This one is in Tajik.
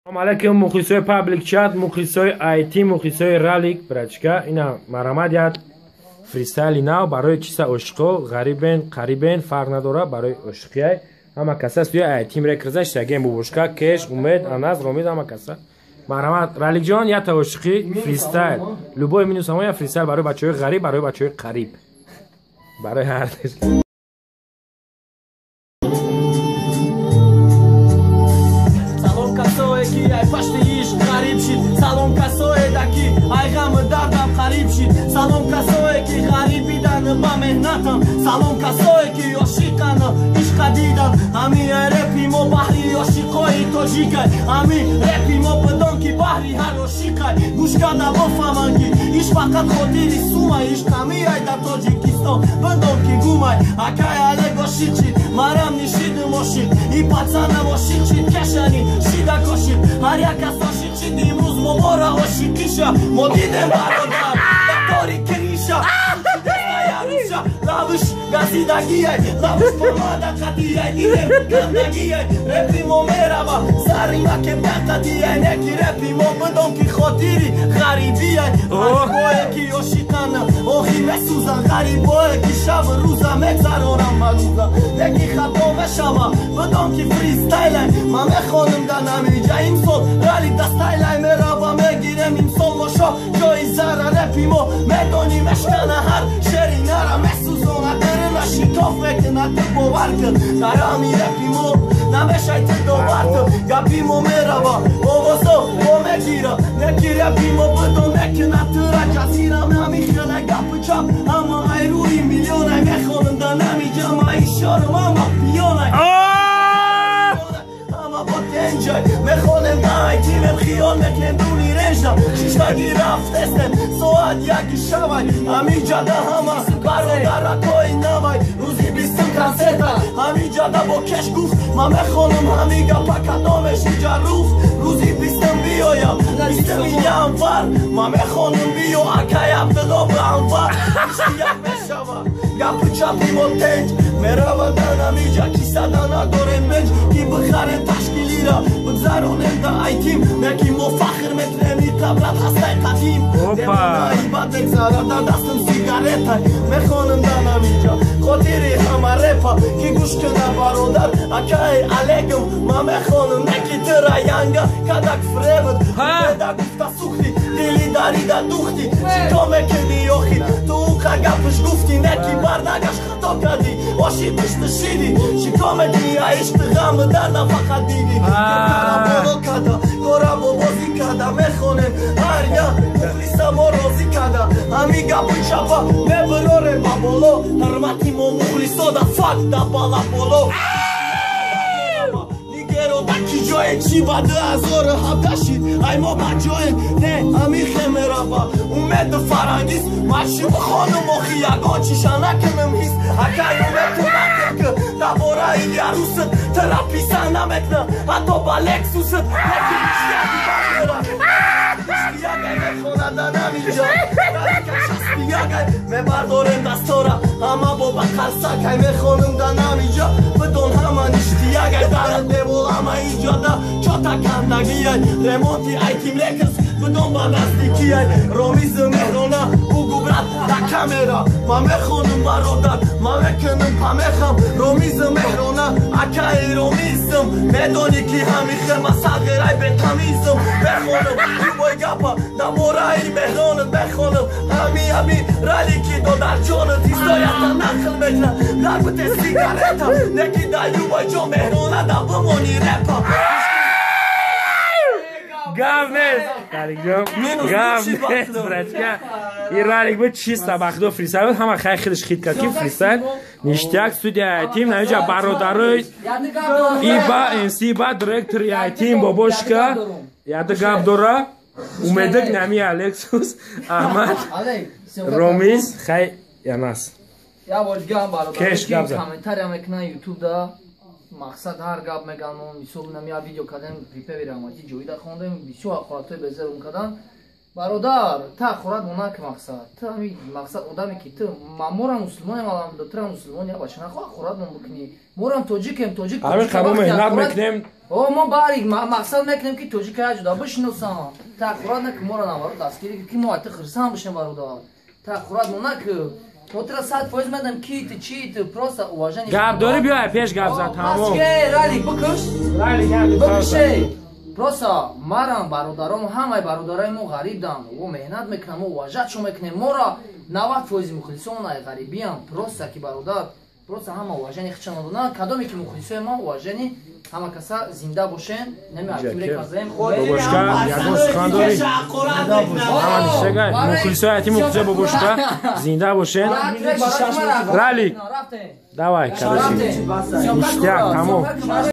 Assalomu alaykum muxlislar public chat, muxlislar IT, muxlislar rallyk, brachka. Ina марамадят фристайли нав барои чиса ошиқо, ғарибен, қарибен, фарқ надора барои ошиқияй. Ҳама каса суя IT мрекрзаш саген бубушка, кеш, умед, аназ, ромид ҳама каса. Марамад раллик ҷон, я та ошиқи фристайл. Любой минус ҳама я фристайл барои бачаҳои ғариб, барои бачаҳои қариб. Барои ҳар деш. ای پشت ایش غریب شید سلام کسایی دکی ای غم دردم قریب شید سلام کسایی که غریبیدن با مهنتم سلام کسایی که عاشقن عشق دیدن همین رپی ما بحری عاشقای تاجیکه همین رپی ما بدان که بحری هر عاشقه گوش کرده بفهمن که ایش فقط خاطری سومه ایش کمی ای در تاجیکستان بدان که گومه اکای علیک عاشق شید مرم نشیدم عاشق ای پتنم عاشق شید کشنی شیده کاشید هر یک از عاشق شید امروز ما را عاشقیشه ما دیدم برادر دکتاری کریشه لبش گزیدگیه لبش پرماده قطیه دیدم گندگیه رپی ما میرمه سری مکم دقیقیه نکی رپی ما بدون که خاطری غریبیه غریبایی که عاشقانه آخی بسوزن غریبایی که شب روزه مگذرانم ملوزه نکی خطا بشمه بدون که فریستایله من میخوانم در نمیجه این سال رلی دستایله میرمه میگیرم این سال ماشا جای زره رپی ما میدونیم اشکنه هر شری نرم محسوزونه درم شکاف بکنه تو باور کن در همی رپی ما نمیشه تو دوبار کن گپی ما میرمه آوازا ما میگیره نکی رپی ما بدون نکنه تو را جزیرم نمیخونه گپ چپ اما ای روی میلیونه میخونم در نمیجم ای شارم اما پیانه انجای میخونم نای تیمم خیال میکنم دونی رنجم شیشتگی رفت استم ساعت یکی شوای همی جاده همه برادر رکای نمای روزی بیستم کنسرت همی جاده با کش گفت من میخونم همی گپا کدامش اینجا روف روزی بیستم بیایم بیستم یه انفر من میخونم بیو اکای عبدالله به انفر ایشتی یک میشوه گپ چپی ما تنج میروه در نمیجا کیسه در ندارم منج کی بخره تشکیلی را بگذرانم در ایتیم نکی ما فخر میکنم این قبرت هستای قدیم دمانه ای بد بگذره در دستم سیگارت های میخوانم در نمیجا خاطری همه رپا که گوش کنه برادر اکای علیکم من میخوانم نکی ترا ینگه کدک فریبت بده گفته سوختی دلی داری در دوختی چیکا میکنی یاخی تو او که گفش گفتی نکی برنگش خطا کردی عاشقش تشیدی چیکا میکنی عشق غم دردم فقط دیدی کارا بابا کده کارا بابازی کده میخونه هر یا مخلیسه ما رازی کده همی گپی چپا میبراره با بالا حرمتی ما مخلیسا دا فک دا بالا بالا کی جای چی بده هزار هفتشید ای ما بجای نه همی خمه رفا اومد فرنگیز مشروب خانم و خیگان چیشا نکنم هیست اگر اومد تو نکنم که دواره این عروست تراپیسه نمکنه حتی با لکسوست نکی اشتیاقی بگیرم اشتیاقی میخونه در نمیجا اشتیاقی میبردارم دستاره همه با بخرسک میخونم در نمیجا بدون همان اشتیاقی درد دیبول همه اینجاده چاتا کندگیه رمونتی ایتیم لکس بدون با نزدیکیه رامیز مهرانه بگو برد در کمیرا من میخونم برادر من میکنم پمیخم رامیز مهرانه اکای رامیزم میدونی که همیخه مسل غیره به تمیزم بخونم روبای گپا دماره ای مهرانت بخونم همی رلی که دو در جانت ایستایتا نخل میکنم در بوده سیگارتا نکی در روبای جا مهرانه در بمانی رپا گاونس رالик ҷон гавнес брачка ин ралик буд чиста бахдо фристайл буд ҳама хай хелиш хит кард ки фристайл ништяк студия айтим наинҷа бародарои иба мс ба директори айтим бобошка яда гап дора умедак нами алексус аҳмад ромиз хай янас я бошгам кеш гап зад комментария мекунан ютубда мақсад ҳар гап меганм мисол намя видео кардем клипе верам ати ҷоида хондем бисёр хоратҳои безерум кардан бародар, та хӯрад монак мақсад. Та мақсад одаме ки ту мамора мусулмонем алам дотра мусулмон я бача нахо хӯрад мон бикни. Морам тоҷикем, тоҷик. Ҳамин қабул меҳнат мекунем. О мо бари мақсад мекунем ки тоҷик я ҷуда бишносам. Та хӯрад нак мора навару дастгири ки мо ати хирсан бишем бародар. Та хӯрад монак Отра 100% медам ки ты чи ты просто уважение. Гапдори биёй пеш гап зад тамом. Ралик бикуш. Ралик гапи бикуши. Просто марам бародарам ҳамаи бародараи мо ғарибдан. Во меҳнат мекунам, уважатшо мекунем. Мора 90% мухлисонаи ғарибиам. Просто ки бародар, просто ҳама уважение хичан додна. Кадоме ки мухлисои мо уважение ҳама каса зинда бошен. Нема ким реказем. Бобошка, ягон сухан дори. Мухлисои ати мухлисои бобошка зинда бошен. Ралик. Давай, короче. Ништяк, тамом.